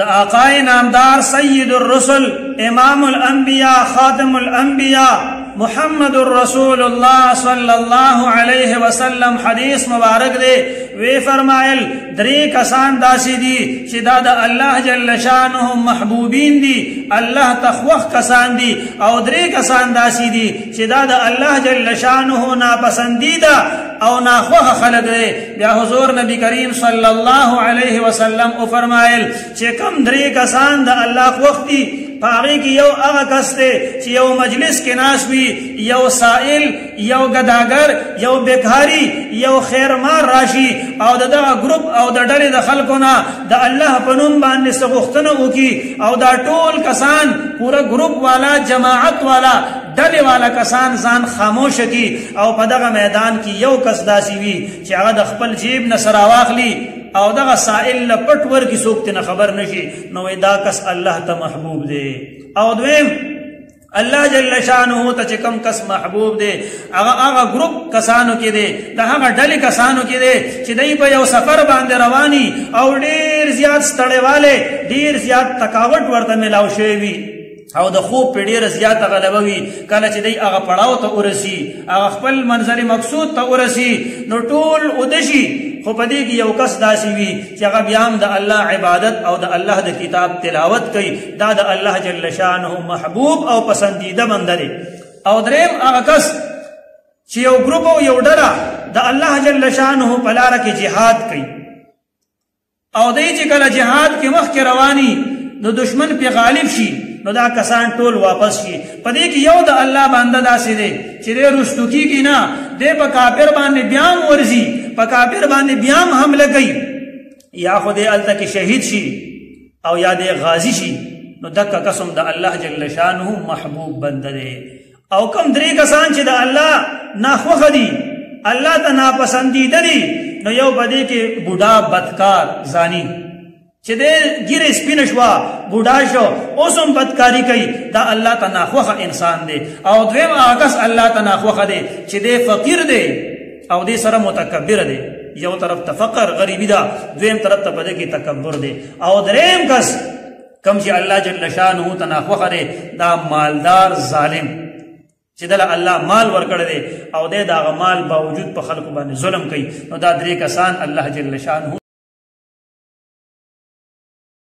دا آقای نامدار سید الرسل امام الانبیاء خاتم الانبیاء محمد رسول اللہ صلی اللہ علیہ وسلم حدیث مبارک دے وی فرمائل دری کسان داسی دی چی دا دا اللہ جل شانہ محبوبین دی اللہ تخوخ کسان دی او دری کسان داسی دی چی دا دا اللہ جل شانہ ناپسندیدہ او ناخوخ خلق دے بیا حضور نبی کریم صلی اللہ علیہ وسلم او فرمائل چی کم دری کسان دا اللہ خوخ دی پاغی کی یو اغا کستے چی یو مجلس کے ناس بھی یو سائل یو گداگر یو بیکاری یو خیرمار راشی او دا گروپ او دا ڈلی دا خلقونا دا اللہ پنوم باندې سغختنو کی او دا ټول کسان پورا گروپ والا جماعت والا ڈلی والا کسان زان خاموش کی او پا دا میدان کی یو کس داسی وی چی اغا دا خپل جیب نسراواخ لی او دغه سائل لپټ ور کی سوکت نه خبر نشي نو دا کس الله ته محبوب دی او دویم الله جل شانه ته کم کس محبوب دی هغه گروپ کسانو کې دی دا هغه ډلې کسانو کې دی چې دای په یو سفر باندې رواني او ډیر زیات ستړیواله ډیر زیات تکاوت ورته ملاو شوی وي او د خوب په ډیره زیاته غلبه وي کله چې دی هغه پړاو ته ورسی هغه خپل منظر مقصود ته ورسی نو ټول ودشي خو په دې کې یو کس داسې وي چې هغه بیا هم د الله عبادت او د الله د کتاب تلاوت کوي دا د الله جل شانه محبوب او پسندیده بنده دی او دریم هغه کس چې یو ګروپ او یو ډله د الله جل شانه په لاره کې جهاد کوي او دی چې کله جهاد کې مخکې رواني نو دشمن په غالب شي نو دا کسان ټول واپس شي په دې کې یو د الله بنده داسې دی چې دی رستو کېږي نه دی په کافر باندې بیا هم ورځي په کافر باندې بیا هم حمله کوي یا خو دی هلته کې شهید شي او یا دی غازی شي نو دکه قسم د الله جل شانه محبوب بنده دی او کم درې کسان چې د الله ناخوښه دي الله ته ناپسندیده دي نو یو په دې کې بوډا بدکار زانی چې دې ګیره سپینه شوه بوډا شو اوس هم بدکاري کوي دا الله ته ناخوښه انسان دی او دویم هغه کس الله ته ناخوښه دی چې دی فقیر دی او دې سره متکبر دی یو طرف ته فقر غریبی دا دویم طرف ته په دې کې تکبر دی او دریم کس کم چې الله جل شانه ته ناخوښه دی دا مالدار ظالم چې دله الله مال ورکړی دی او دی د هغه مال باوجود په خلکو باندې ظلم کوي نو دا درې کسان الله جل شانه